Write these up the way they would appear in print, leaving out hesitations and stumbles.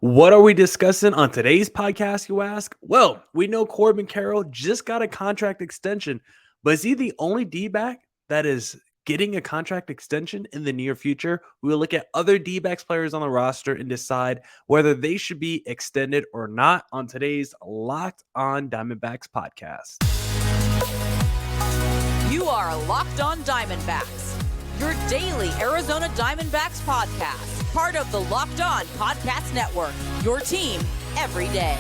What are we discussing on today's podcast, you ask? Well, we know Corbin Carroll just got a contract extension, but is he the only D-back that is getting a contract extension in the near future? We will look at other D-backs players on the roster and decide whether they should be extended or not on today's Locked On Diamondbacks podcast. You are Locked On Diamondbacks, your daily Arizona Diamondbacks podcast. Part of the Locked On Podcast Network, your team every day.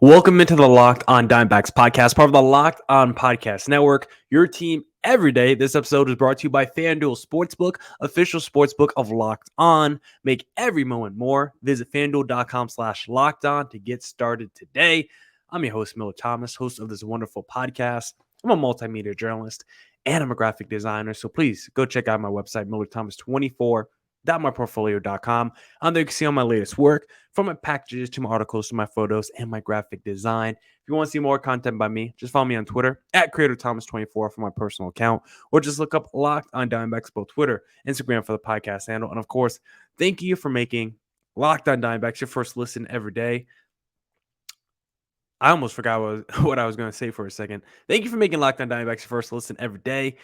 Welcome into the Locked On Diamondbacks podcast, part of the Locked On Podcast Network, your team every day. This episode is brought to you by FanDuel Sportsbook, official sportsbook of Locked On. Make every moment more. Visit FanDuel.com/Locked On to get started today. I'm your host, Millard Thomas, host of this wonderful podcast. I'm a multimedia journalist and I'm a graphic designer. So please go check out my website, MillardThomas24.myportfolio.com. On there, you can see all my latest work, from my packages to my articles to my photos and my graphic design. If you want to see more content by me, just follow me on Twitter at CreatorThomas24 for my personal account, or just look up Locked On Diamondbacks, both Twitter, Instagram for the podcast handle. And of course, thank you for making Locked On Diamondbacks your first listen every day. I almost forgot what I was going to say for a second. Thank you for making Locked On Diamondbacks your first listen every day.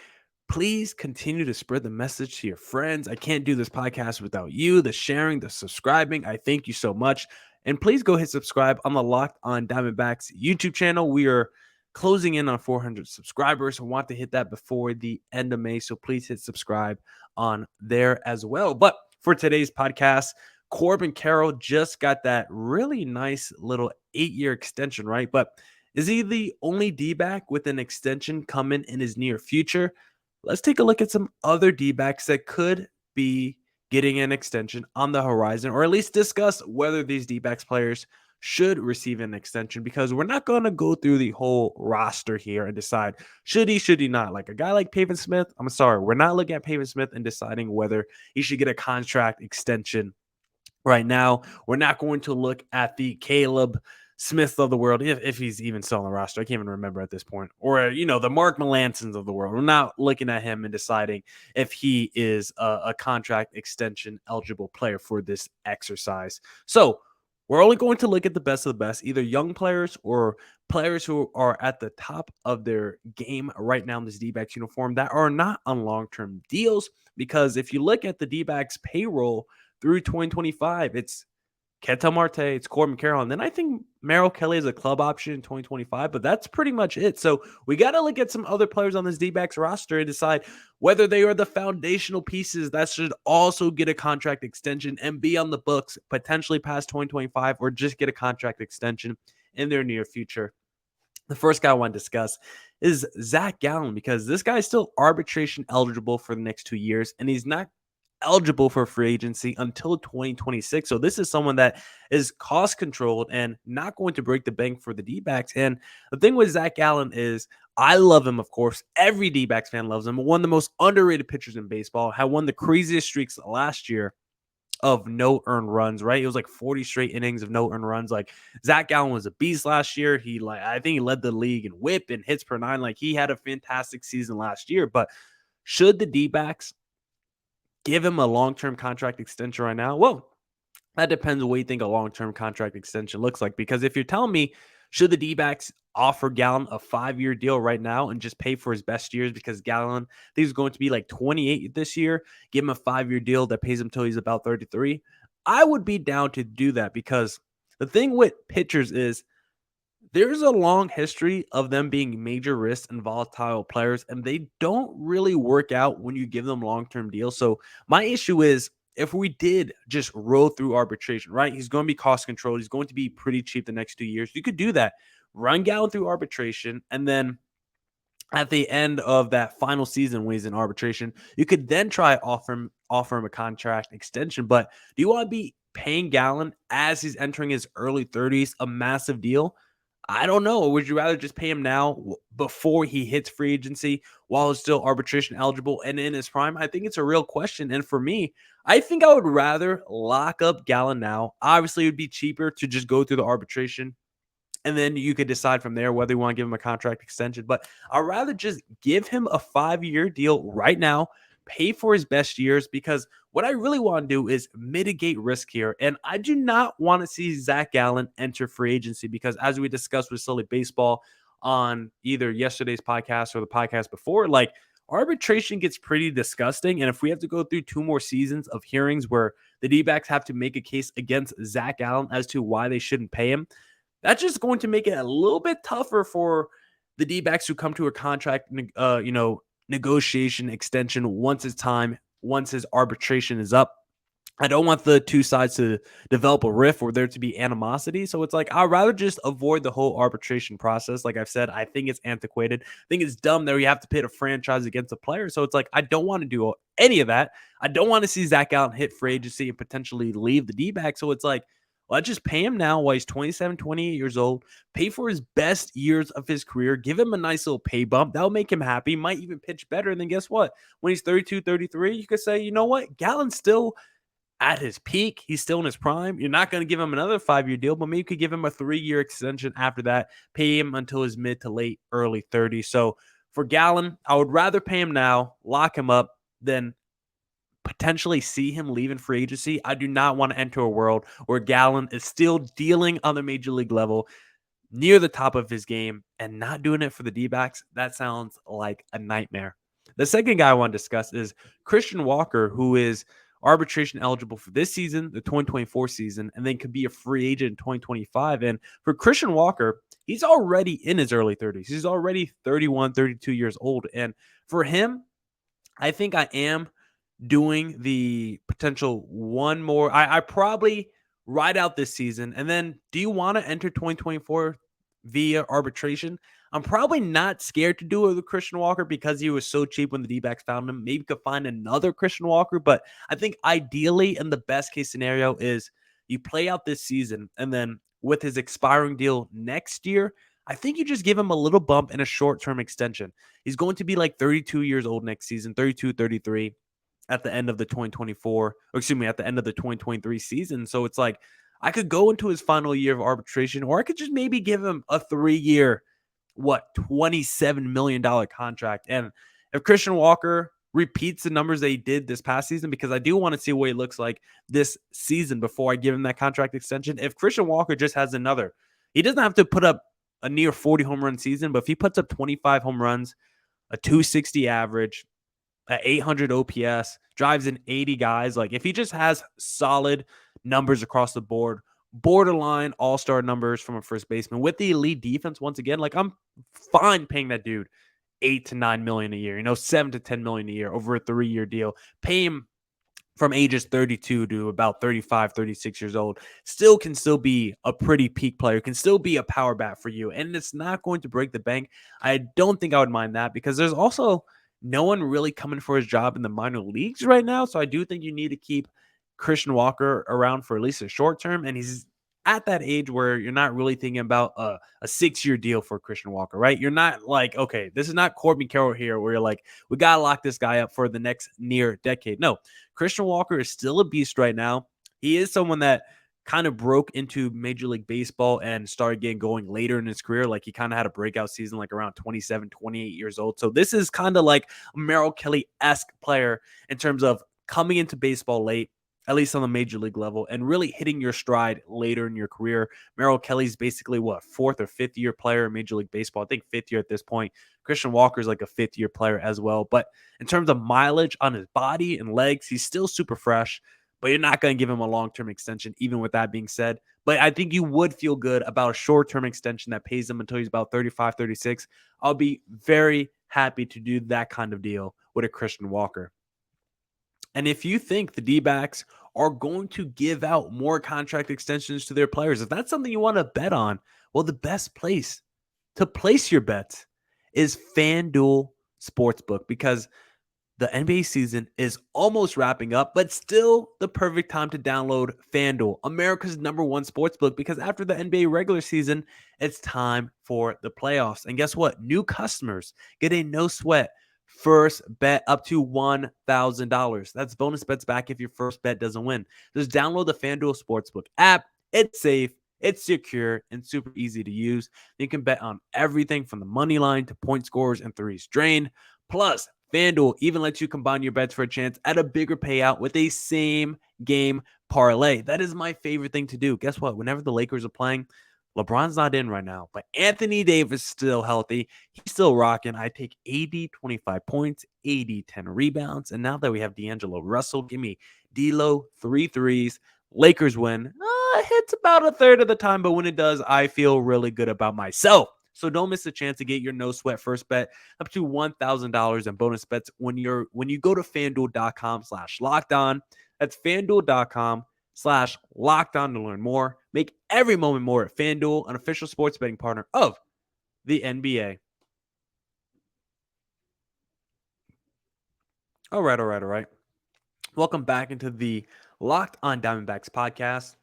Please continue to spread the message to your friends. I can't do this podcast without you, the sharing, the subscribing. I thank you so much. And please go hit subscribe on the Locked On Diamondbacks YouTube channel. We are closing in on 400 subscribers. I want to hit that before the end of May, so please hit subscribe on there as well. But for today's podcast, Corbin Carroll just got that really nice little 8-year extension, right? But is he the only D-back with an extension coming in his near future? Let's take a look at some other D-backs that could be getting an extension on the horizon, or at least discuss whether these D-backs players should receive an extension, because we're not going to go through the whole roster here and decide should he not. Like a guy like Pavin Smith, I'm sorry, we're not looking at Pavin Smith and deciding whether he should get a contract extension right now. We're not going to look at the Caleb Smith of the world, if he's even still on the roster. I can't even remember at this point. Or, the Mark Melancons of the world. We're not looking at him and deciding if he is a contract extension eligible player for this exercise. So we're only going to look at the best of the best, either young players or players who are at the top of their game right now in this D-backs uniform that are not on long-term deals. Because if you look at the D-backs payroll through 2025, it's Ketel Marte, it's Corbin Carroll, and then I think Merrill Kelly is a club option in 2025, but that's pretty much it. So we got to look at some other players on this D-backs roster and decide whether they are the foundational pieces that should also get a contract extension and be on the books potentially past 2025, or just get a contract extension in their near future. The first guy I want to discuss is Zach Gallen, because this guy is still arbitration eligible for the next 2 years, and he's not eligible for free agency until 2026. So this is someone that is cost controlled and not going to break the bank for the D-backs. And the thing with Zach Gallen is, I love him, of course. Every D-backs fan loves him. One of the most underrated pitchers in baseball. Had one of the craziest streaks last year of no earned runs, right? It was like 40 straight innings of no earned runs. Like, Zach Gallen was a beast last year. I think he led the league in whip and hits per nine. Like, he had a fantastic season last year. But should the D-backs give him a long-term contract extension right now? Well, that depends on what you think a long-term contract extension looks like. Because if you're telling me, should the D-backs offer Gallen a 5-year deal right now and just pay for his best years, because Gallen, I think he's going to be like 28 this year, give him a 5-year deal that pays him till he's about 33, I would be down to do that. Because the thing with pitchers is, there's a long history of them being major risk and volatile players, and they don't really work out when you give them long-term deals. So my issue is, if we did just roll through arbitration, right? He's going to be cost controlled. He's going to be pretty cheap the next 2 years. You could do that. Run Gallen through arbitration, and then at the end of that final season when he's in arbitration, you could then try offer him a contract extension. But do you want to be paying Gallen as he's entering his early 30s a massive deal? I don't know. Would you rather just pay him now before he hits free agency while he's still arbitration eligible and in his prime? I think it's a real question. And for me, I think I would rather lock up Gallen now. Obviously, it would be cheaper to just go through the arbitration And then you could decide from there whether you want to give him a contract extension. But I'd rather just give him a 5-year deal right now, pay for his best years, because what I really want to do is mitigate risk here. And I do not want to see Zach Gallen enter free agency because, as we discussed with Silly Baseball on either yesterday's podcast or the podcast before, like, arbitration gets pretty disgusting. And if we have to go through 2 more seasons of hearings where the D-backs have to make a case against Zach Gallen as to why they shouldn't pay him, that's just going to make it a little bit tougher for the D-backs who come to a contract, negotiation extension once it's time, once his arbitration is up. I don't want the two sides to develop a rift or there to be animosity. So it's like, I'd rather just avoid the whole arbitration process. Like I've said, I think it's antiquated. I think it's dumb that you have to pit a franchise against a player. So it's like, I don't want to do any of that. I don't want to see Zach Allen hit free agency and potentially leave the D-back. So it's like, let's just pay him now while he's 27, 28 years old, pay for his best years of his career, give him a nice little pay bump. That'll make him happy. Might even pitch better. And then guess what? When he's 32, 33, you could say, you know what? Gallen's still at his peak. He's still in his prime. You're not going to give him another 5-year deal, but maybe you could give him a 3-year extension after that, pay him until his mid to late early 30s. So for Gallen, I would rather pay him now, lock him up, than potentially see him leaving free agency. I do not want to enter a world where Gallen is still dealing on the major league level near the top of his game and not doing it for the D-backs. That sounds like a nightmare. The second guy I want to discuss is Christian Walker, who is arbitration eligible for this season, the 2024 season, and then could be a free agent in 2025. And for Christian Walker, he's already in his early 30s. He's already 31, 32 years old. And for him, I think I am doing the potential one more. I probably ride out this season. And then do you want to enter 2024 via arbitration? I'm probably not scared to do it with Christian Walker because he was so cheap when the D-backs found him. Maybe could find another Christian Walker, but I think ideally in the best case scenario is you play out this season, and then with his expiring deal next year, I think you just give him a little bump and a short-term extension. He's going to be like 32 years old next season, 32, 33 at the end of the 2024, at the end of the 2023 season. So it's like, I could go into his final year of arbitration, or I could just maybe give him a 3-year, $27 million contract. And if Christian Walker repeats the numbers that he did this past season, because I do want to see what he looks like this season before I give him that contract extension. If Christian Walker just has he doesn't have to put up a near 40 home run season, but if he puts up 25 home runs, a 260 average, at 800 OPS, drives in 80 guys. Like, if he just has solid numbers across the board, borderline all-star numbers from a first baseman with the elite defense, once again, like, I'm fine paying that dude $8 to $9 million a year, $7 to $10 million a year over a 3-year deal. Pay him from ages 32 to about 35, 36 years old. Still be a pretty peak player, can still be a power bat for you, and it's not going to break the bank. I don't think I would mind that, because there's also no one really coming for his job in the minor leagues right now. So I do think you need to keep Christian Walker around for at least a short term. And he's at that age where you're not really thinking about a 6-year deal for Christian Walker, right? You're not like, okay, this is not Corbin Carroll here where you're like, we got to lock this guy up for the next near decade. No, Christian Walker is still a beast right now. He is someone that kind of broke into Major League Baseball and started getting going later in his career. Like, he kind of had a breakout season like around 27, 28 years old. So this is kind of like a Merrill Kelly-esque player in terms of coming into baseball late, at least on the major league level, and really hitting your stride later in your career. Merrill Kelly's basically 4th or 5th year player in Major League Baseball. I think 5th year at this point. Christian Walker's like a 5th year player as well. But in terms of mileage on his body and legs, he's still super fresh. But you're not going to give him a long-term extension, even with that being said. But I think you would feel good about a short-term extension that pays him until he's about 35, 36. I'll be very happy to do that kind of deal with a Christian Walker. And if you think the D-backs are going to give out more contract extensions to their players, if that's something you want to bet on, well, the best place to place your bets is FanDuel Sportsbook, because the NBA season is almost wrapping up, but still the perfect time to download FanDuel, America's #1 sportsbook, because after the NBA regular season, it's time for the playoffs. And guess what? New customers get a no-sweat first bet up to $1,000. That's bonus bets back if your first bet doesn't win. Just download the FanDuel Sportsbook app. It's safe, It's secure and super easy to use. You can bet on everything from the money line to point scores and threes drained. Plus, FanDuel even lets you combine your bets for a chance at a bigger payout with a same game parlay. That is my favorite thing to do. Guess what? Whenever the Lakers are playing, LeBron's not in right now, but Anthony Davis is still healthy. He's still rocking. I take 80, 25 points, 80, 10 rebounds. And now that we have D'Angelo Russell, give me D'Lo, 3 threes. Lakers win. It hits about a third of the time, but when it does, I feel really good about myself. So don't miss the chance to get your no sweat first bet up to $1,000 in bonus bets when you go to FanDuel.com/lockedon. That's FanDuel.com/lockedon to learn more. Make every moment more at FanDuel, an official sports betting partner of the NBA. All right. Welcome back into the Locked on Diamondbacks podcast.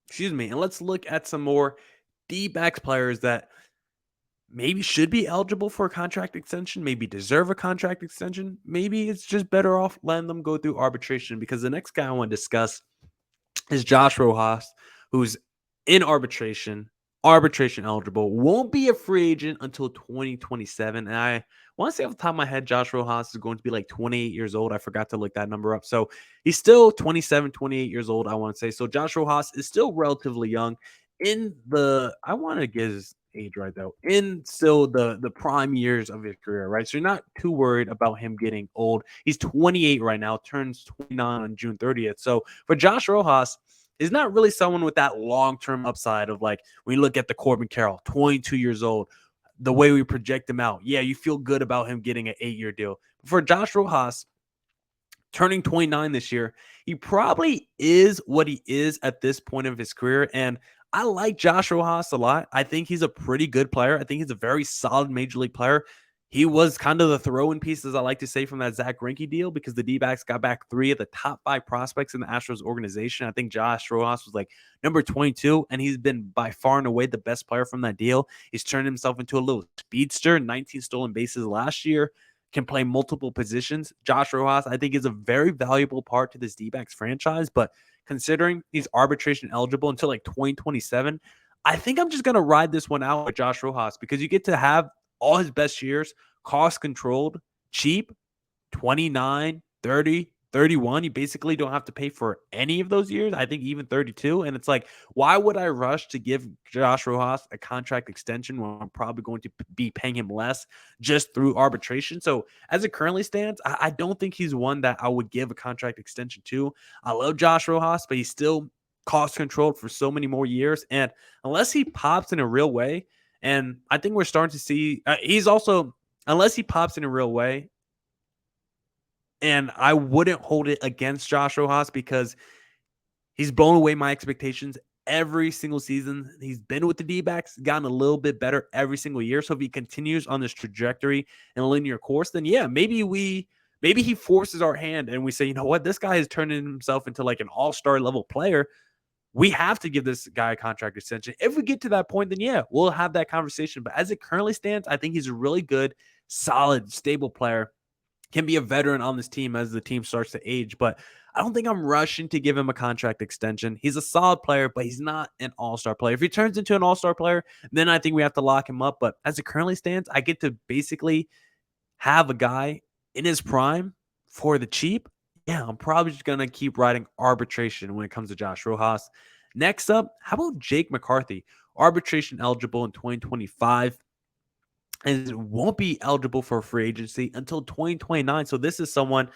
Excuse me. And let's look at some more D-backs players that maybe should be eligible for a contract extension, maybe deserve a contract extension. Maybe it's just better off letting them go through arbitration, because the next guy I want to discuss is Josh Rojas, who's in arbitration eligible, won't be a free agent until 2027. And I want to say off the top of my head, Josh Rojas is going to be like 28 years old. I forgot to look that number up. So he's still 27, 28 years old, I want to say. So Josh Rojas is still relatively young I want to get his age right though, in still the prime years of his career, right? So you're not too worried about him getting old. He's 28 right now, turns 29 on June 30th. So for Josh Rojas, is not really someone with that long-term upside of, like, when you look at the Corbin Carroll, 22 years old, the way we project him out. Yeah, you feel good about him getting an 8-year deal. For Josh Rojas, turning 29 this year, he probably is what he is at this point of his career. And I like Josh Rojas a lot. I think he's a pretty good player. I think he's a very solid major league player. He was kind of the throw-in piece, as I like to say, from that Zach Greinke deal, because the D-backs got back 3 of the top 5 prospects in the Astros organization. I think Josh Rojas was like number 22, and he's been by far and away the best player from that deal. He's turned himself into a little speedster, 19 stolen bases last year, can play multiple positions. Josh Rojas, I think, is a very valuable part to this D-backs franchise, but considering he's arbitration eligible until like 2027, I think I'm just going to ride this one out with Josh Rojas, because you get to have all his best years, cost controlled, cheap, 29, 30, 31. You basically don't have to pay for any of those years. I think even 32. And it's like, why would I rush to give Josh Rojas a contract extension when I'm probably going to be paying him less just through arbitration? So as it currently stands, I don't think he's one that I would give a contract extension to. I love Josh Rojas, but he's still cost controlled for so many more years. And unless he pops in a real way, and I think we're starting to see he's also, unless he pops in a real way, and I wouldn't hold it against Josh Rojas, because he's blown away my expectations every single season. He's been with the D-backs, gotten a little bit better every single year. So if he continues on this trajectory and linear course, then yeah, maybe he forces our hand and we say, you know what, this guy has turned himself into like an all-star level player. We have to give this guy a contract extension. If we get to that point, then yeah, we'll have that conversation. But as it currently stands, I think he's a really good, solid, stable player. Can be a veteran on this team as the team starts to age. But I don't think I'm rushing to give him a contract extension. He's a solid player, but he's not an all-star player. If he turns into an all-star player, then I think we have to lock him up. But as it currently stands, I get to basically have a guy in his prime for the cheap. Yeah, I'm probably just going to keep riding arbitration when it comes to Josh Rojas. Next up, how about Jake McCarthy? Arbitration eligible in 2025 and won't be eligible for free agency until 2029. So this is someone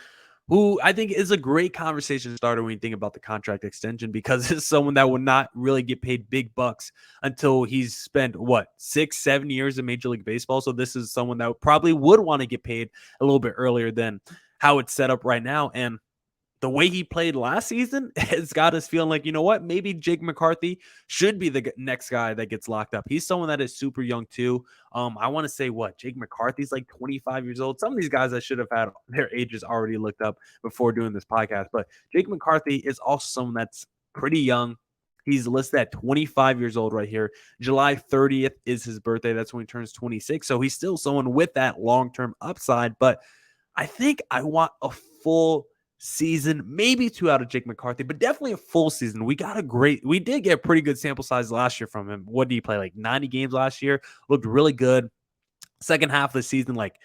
who I think is a great conversation starter when you think about the contract extension, because it's someone that will not really get paid big bucks until he's spent, 6-7 years in Major League Baseball. So this is someone that probably would want to get paid a little bit earlier than how it's set up right now. And the way he played last season has got us feeling like, you know what, maybe Jake McCarthy should be the next guy that gets locked up. He's someone that is super young too. I want to say Jake McCarthy's like 25 years old. Some of these guys I should have had their ages already looked up before doing this podcast, but Jake McCarthy is also someone that's pretty young. He's listed at 25 years old right here. July 30th is his birthday. That's when he turns 26. So he's still someone with that long-term upside, but I think I want a full season, maybe 2 out of Jake McCarthy, but definitely a full season. We did get a pretty good sample size last year from him. What did he play? Like 90 games last year. Looked really good. Second half of the season, like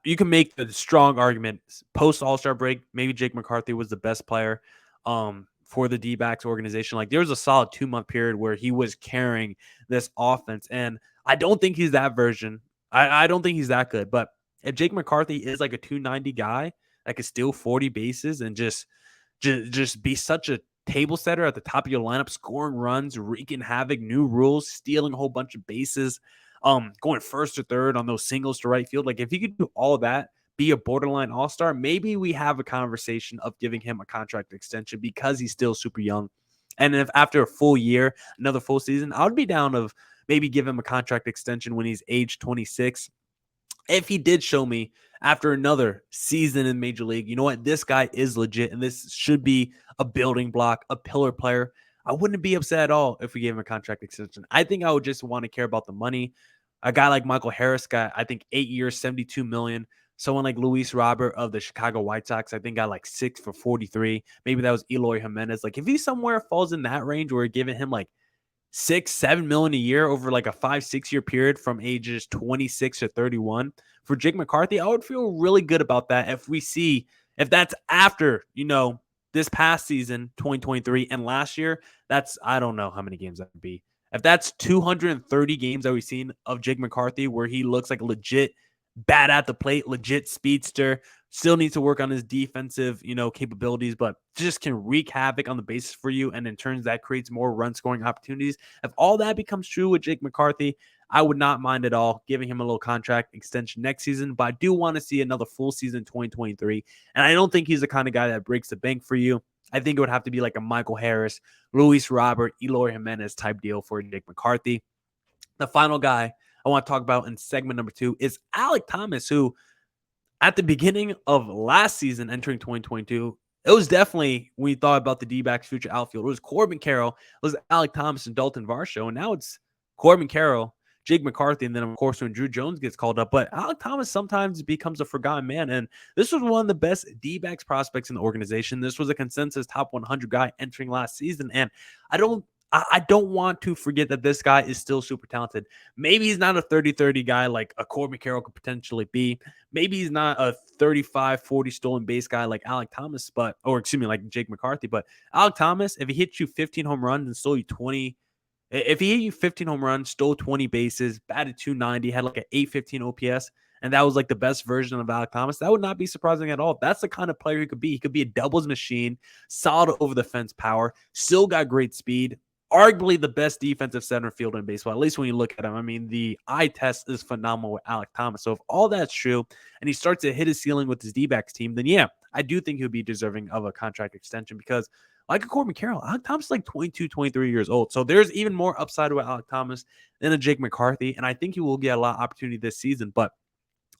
you can make the strong argument post All-Star break, maybe Jake McCarthy was the best player for the D-backs organization. Like there was a solid 2-month period where he was carrying this offense, and I don't think he's that version. I don't think he's that good, but if Jake McCarthy is like a 290 guy that could steal 40 bases and just be such a table setter at the top of your lineup, scoring runs, wreaking havoc, new rules, stealing a whole bunch of bases, going first or third on those singles to right field. Like if he could do all that, be a borderline all-star, maybe we have a conversation of giving him a contract extension because he's still super young. And if after a full year, another full season, I would be down of maybe give him a contract extension when he's age 26. If he did show me after another season in Major League, you know what, this guy is legit and this should be a building block, a pillar player, I wouldn't be upset at all if we gave him a contract extension. I think I would just want to care about the money. A guy like Michael Harris got, I think, 8 years, $72 million. Someone like Luis Robert of the Chicago White Sox, I think, got like 6 for 43. Maybe that was Eloy Jimenez. Like if he somewhere falls in that range, where we're giving him like 6-7 million a year over like a 5-6 year period from ages 26 to 31 for Jake McCarthy, I would feel really good about that. If that's after, this past season, 2023, and last year, I don't know how many games that would be. If that's 230 games that we've seen of Jake McCarthy where he looks like legit bad at the plate, legit speedster, still needs to work on his defensive, capabilities, but just can wreak havoc on the bases for you. And in turns, that creates more run scoring opportunities. If all that becomes true with Jake McCarthy, I would not mind at all giving him a little contract extension next season, but I do want to see another full season 2023. And I don't think he's the kind of guy that breaks the bank for you. I think it would have to be like a Michael Harris, Luis Robert, Eloy Jimenez type deal for Jake McCarthy. The final guy I want to talk about in segment number 2 is Alek Thomas, who at the beginning of last season, entering 2022, it was definitely, when we thought about the D-backs future outfield, it was Corbin Carroll, it was Alek Thomas and Dalton Varsho, and now it's Corbin Carroll, Jake McCarthy, and then, of course, when Drew Jones gets called up. But Alek Thomas sometimes becomes a forgotten man, and this was one of the best D-backs prospects in the organization. This was a consensus top 100 guy entering last season, and I don't want to forget that this guy is still super talented. Maybe he's not a 30-30 guy like a Corbin Carroll could potentially be. Maybe he's not a 35-40 stolen base guy like Alek Thomas, like Jake McCarthy. But Alek Thomas, if he hits you 15 home runs and stole you 20, if he hit you 15 home runs, stole 20 bases, batted 290, had like an 815 OPS, and that was like the best version of Alek Thomas, that would not be surprising at all. That's the kind of player he could be. He could be a doubles machine, solid over the fence power, still got great speed. Arguably the best defensive center fielder in baseball, at least when you look at him. I mean, the eye test is phenomenal with Alek Thomas. So if all that's true and he starts to hit his ceiling with his D-backs team, then yeah, I do think he'll be deserving of a contract extension because like a Corbin Carroll, Alek Thomas is like 22, 23 years old. So there's even more upside with Alek Thomas than a Jake McCarthy. And I think he will get a lot of opportunity this season. But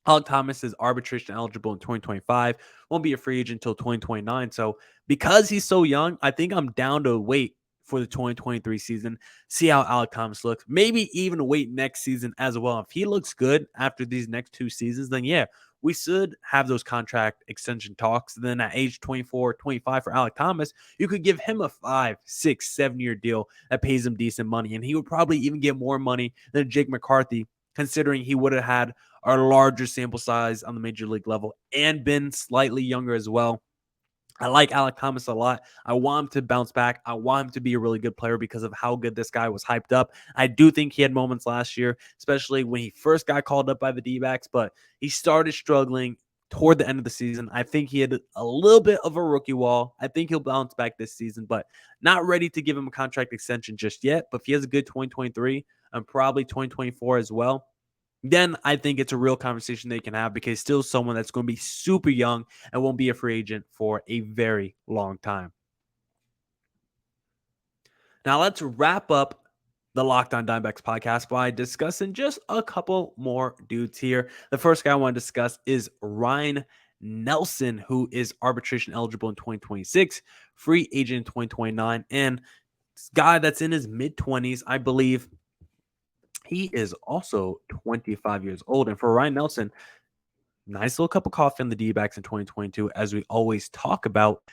Alek Thomas is arbitration eligible in 2025, won't be a free agent until 2029. So because he's so young, I think I'm down to wait for the 2023 season, see how Alek Thomas looks, maybe even wait next season as well. If he looks good after these next 2 seasons, then yeah, we should have those contract extension talks. Then at age 24, 25 for Alek Thomas, you could give him a 5, 6, 7-year deal that pays him decent money. And he would probably even get more money than Jake McCarthy, considering he would have had a larger sample size on the major league level and been slightly younger as well. I like Alek Thomas a lot. I want him to bounce back. I want him to be a really good player because of how good this guy was hyped up. I do think he had moments last year, especially when he first got called up by the D-backs, but he started struggling toward the end of the season. I think he had a little bit of a rookie wall. I think he'll bounce back this season, but not ready to give him a contract extension just yet. But if he has a good 2023 and probably 2024 as well, then I think it's a real conversation they can have because he's still someone that's going to be super young and won't be a free agent for a very long time. Now let's wrap up the Locked On Diamondbacks podcast by discussing just a couple more dudes here. The first guy I want to discuss is Ryan Nelson, who is arbitration eligible in 2026, free agent in 2029, and this guy that's in his mid-20s, I believe. He is also 25 years old. And for Ryan Nelson, nice little cup of coffee on the D-backs in 2022, as we always talk about.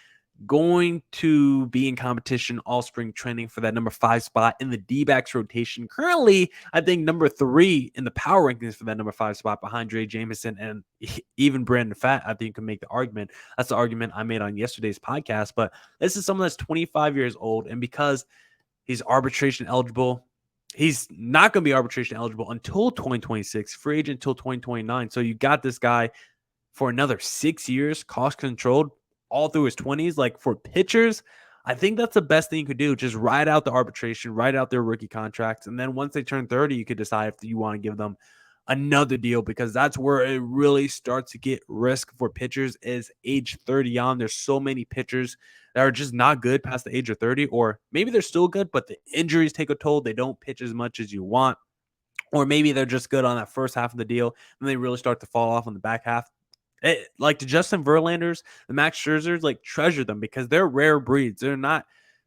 Going to be in competition all spring training for that number 5 spot in the D-backs rotation. Currently, I think number 3 in the power rankings for that number 5 spot behind Dre Jameson and even Brandon Fatt. I think you can make the argument. That's the argument I made on yesterday's podcast. But this is someone that's 25 years old, and because he's arbitration eligible, he's not going to be arbitration eligible until 2026, free agent until 2029. So you got this guy for another 6 years, cost controlled all through his 20s. Like, for pitchers, I think that's the best thing you could do. Just ride out the arbitration, ride out their rookie contracts. And then once they turn 30, you could decide if you want to give them another deal, because that's where it really starts to get risk for pitchers is age 30 on. There's so many pitchers that are just not good past the age of 30, or maybe they're still good, but the injuries take a toll. They don't pitch as much as you want, or maybe they're just good on that first half of the deal and they really start to fall off on the back half. Like the Justin Verlanders, the Max Scherzers, like, treasure them because they're rare breeds. They're not.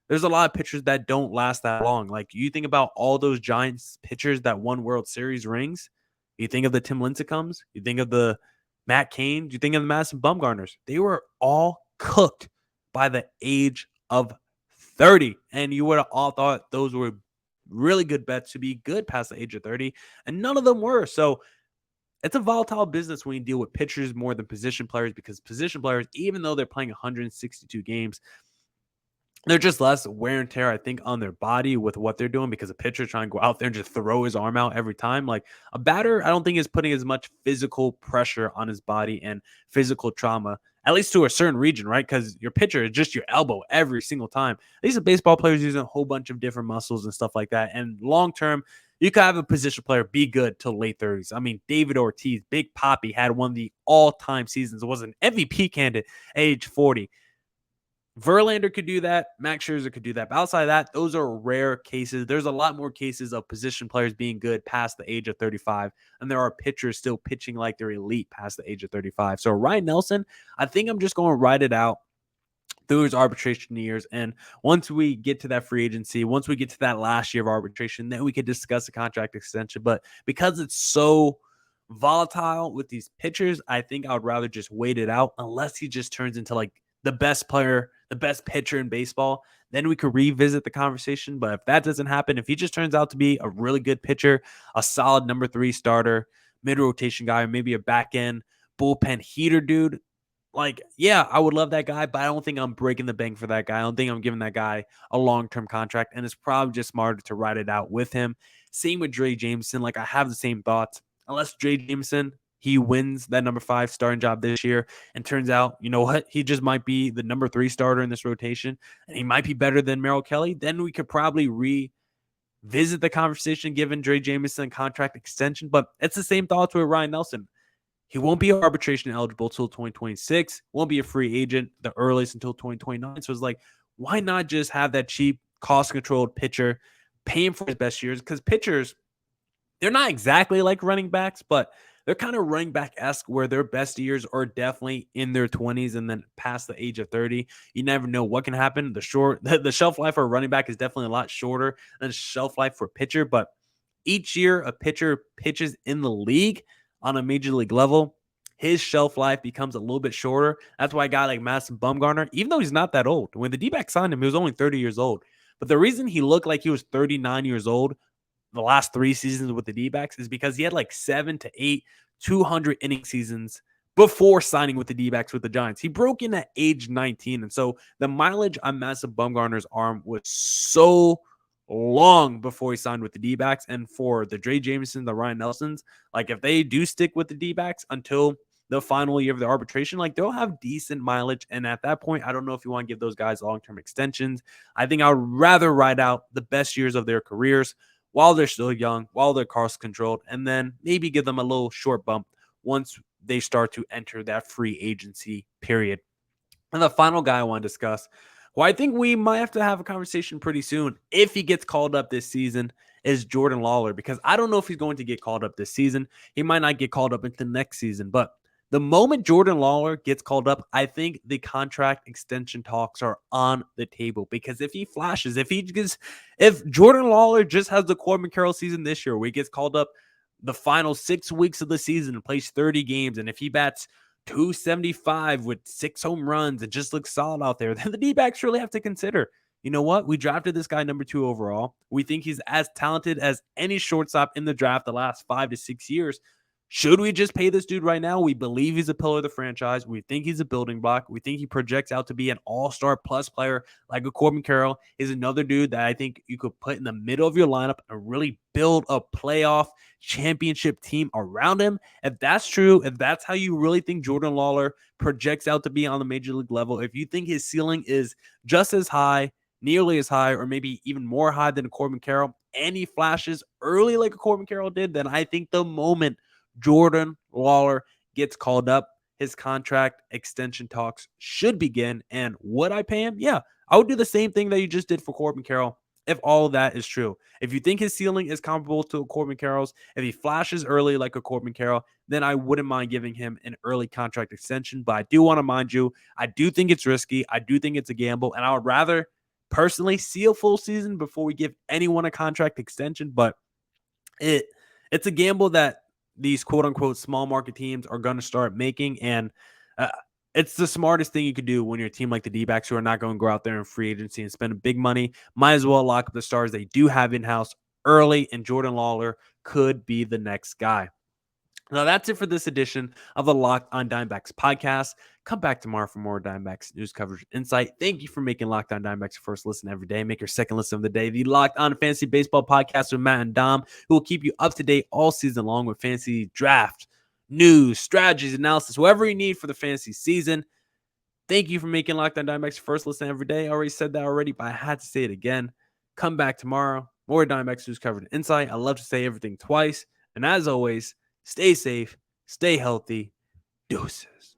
There's a lot of pitchers that don't last that long. Like, you think about all those Giants pitchers that won World Series rings. You think of the Tim Lincecums. You think of the Matt Cain. You think of the Madison Bumgarners. They were all cooked by the age of 30, and you would have all thought those were really good bets to be good past the age of 30, and none of them were. So it's a volatile business when you deal with pitchers more than position players, because position players, even though they're playing 162 games, they're just less wear and tear, I think, on their body with what they're doing, because a pitcher trying to go out there and just throw his arm out every time. Like, a batter, I don't think is putting as much physical pressure on his body and physical trauma, at least to a certain region, right? Because your pitcher is just your elbow every single time. These are baseball players using a whole bunch of different muscles and stuff like that. And long term, you could have a position player be good till late 30s. I mean, David Ortiz, Big Papi, had one of the all-time seasons. It was an MVP candidate at age 40. Verlander could do that. Max Scherzer could do that. But outside of that, those are rare cases. There's a lot more cases of position players being good past the age of 35, and there are pitchers still pitching like they're elite past the age of 35. So Ryan Nelson, I think I'm just going to ride it out through his arbitration years. And once we get to that free agency, once we get to that last year of arbitration, then we could discuss a contract extension. But because it's so volatile with these pitchers, I think I would rather just wait it out, unless he just turns into like the best player, the best pitcher in baseball. Then we could revisit the conversation. But if that doesn't happen, if he just turns out to be a really good pitcher, a solid number 3 starter, mid-rotation guy, or maybe a back-end bullpen heater dude, like, yeah, I would love that guy, but I don't think I'm breaking the bank for that guy. I don't think I'm giving that guy a long-term contract, and it's probably just smarter to ride it out with him. Same with Dre Jameson. Like, I have the same thoughts. Unless Dre Jameson, he wins that number 5 starting job this year, and turns out, you know what, he just might be the number 3 starter in this rotation, and he might be better than Merrill Kelly, then we could probably revisit the conversation given Dre Jameson contract extension. But it's the same thoughts with Ryan Nelson. He won't be arbitration eligible till 2026. Won't be a free agent the earliest until 2029. So it's like, why not just have that cheap, cost-controlled pitcher, pay him for his best years? Because pitchers, they're not exactly like running backs, but they're kind of running back-esque, where their best years are definitely in their 20s and then past the age of 30. You never know what can happen. The shelf life for a running back is definitely a lot shorter than shelf life for a pitcher. But each year a pitcher pitches in the league on a major league level, his shelf life becomes a little bit shorter. That's why a guy like Madison Bumgarner, even though he's not that old, when the D-backs signed him, he was only 30 years old. But the reason he looked like he was 39 years old the last 3 seasons with the D-backs is because he had like 7 to 8 200 inning seasons before signing with the D-backs with the Giants. He broke in at age 19. And so the mileage on Madison Bumgarner's arm was so long before he signed with the D-backs. And for the Dre Jameson, the Ryan Nelsons, like, if they do stick with the D-backs until the final year of the arbitration, like, they'll have decent mileage. And at that point, I don't know if you want to give those guys long-term extensions. I think I would rather ride out the best years of their careers while they're still young, while they're cost controlled, and then maybe give them a little short bump once they start to enter that free agency period. And the final guy I want to discuss, who I think we might have to have a conversation pretty soon if he gets called up this season, is Jordan Lawler, because I don't know if he's going to get called up this season. He might not get called up into next season, but the moment Jordan Lawler gets called up, I think the contract extension talks are on the table, because if he flashes, if Jordan Lawler just has the Corbin Carroll season this year where he gets called up the final 6 weeks of the season and plays 30 games, and if he bats 275 with 6 home runs and just looks solid out there, then the D-backs really have to consider, you know what? We drafted this guy number 2 overall. We think he's as talented as any shortstop in the draft the last 5 to 6 years. Should we just pay this dude right now? We believe he's a pillar of the franchise. We think he's a building block. We think he projects out to be an all-star plus player like a Corbin Carroll. Is another dude that I think you could put in the middle of your lineup and really build a playoff championship team around him. If that's true, if that's how you really think Jordan Lawler projects out to be on the major league level, if you think his ceiling is just as high, nearly as high, or maybe even more high than a Corbin Carroll, and he flashes early like a Corbin Carroll did, then I think the moment Jordan Lawler gets called up, his contract extension talks should begin. And would I pay him? Yeah, I would do the same thing that you just did for Corbin Carroll if all of that is true. If you think his ceiling is comparable to a Corbin Carroll's, if he flashes early like a Corbin Carroll, then I wouldn't mind giving him an early contract extension. But I do want to mind you, I do think it's risky. I do think it's a gamble. And I would rather personally see a full season before we give anyone a contract extension. But it's a gamble that these quote-unquote small market teams are going to start making, and it's the smartest thing you could do when you're a team like the D-backs who are not going to go out there in free agency and spend big money. Might as well lock up the stars they do have in-house early, and Jordan Lawler could be the next guy. Now, that's it for this edition of the Locked on Diamondbacks podcast. Come back tomorrow for more Diamondbacks news coverage and insight. Thank you for making Locked on Diamondbacks your first listen every day. Make your second listen of the day. The Locked on Fantasy Baseball podcast with Matt and Dom, who will keep you up to date all season long with fantasy draft, news, strategies, analysis, whatever you need for the fantasy season. Thank you for making Locked on Diamondbacks your first listen every day. I already said that already, but I had to say it again. Come back tomorrow. More Diamondbacks news coverage and insight. I love to say everything twice. And as always, stay safe, stay healthy. Deuces.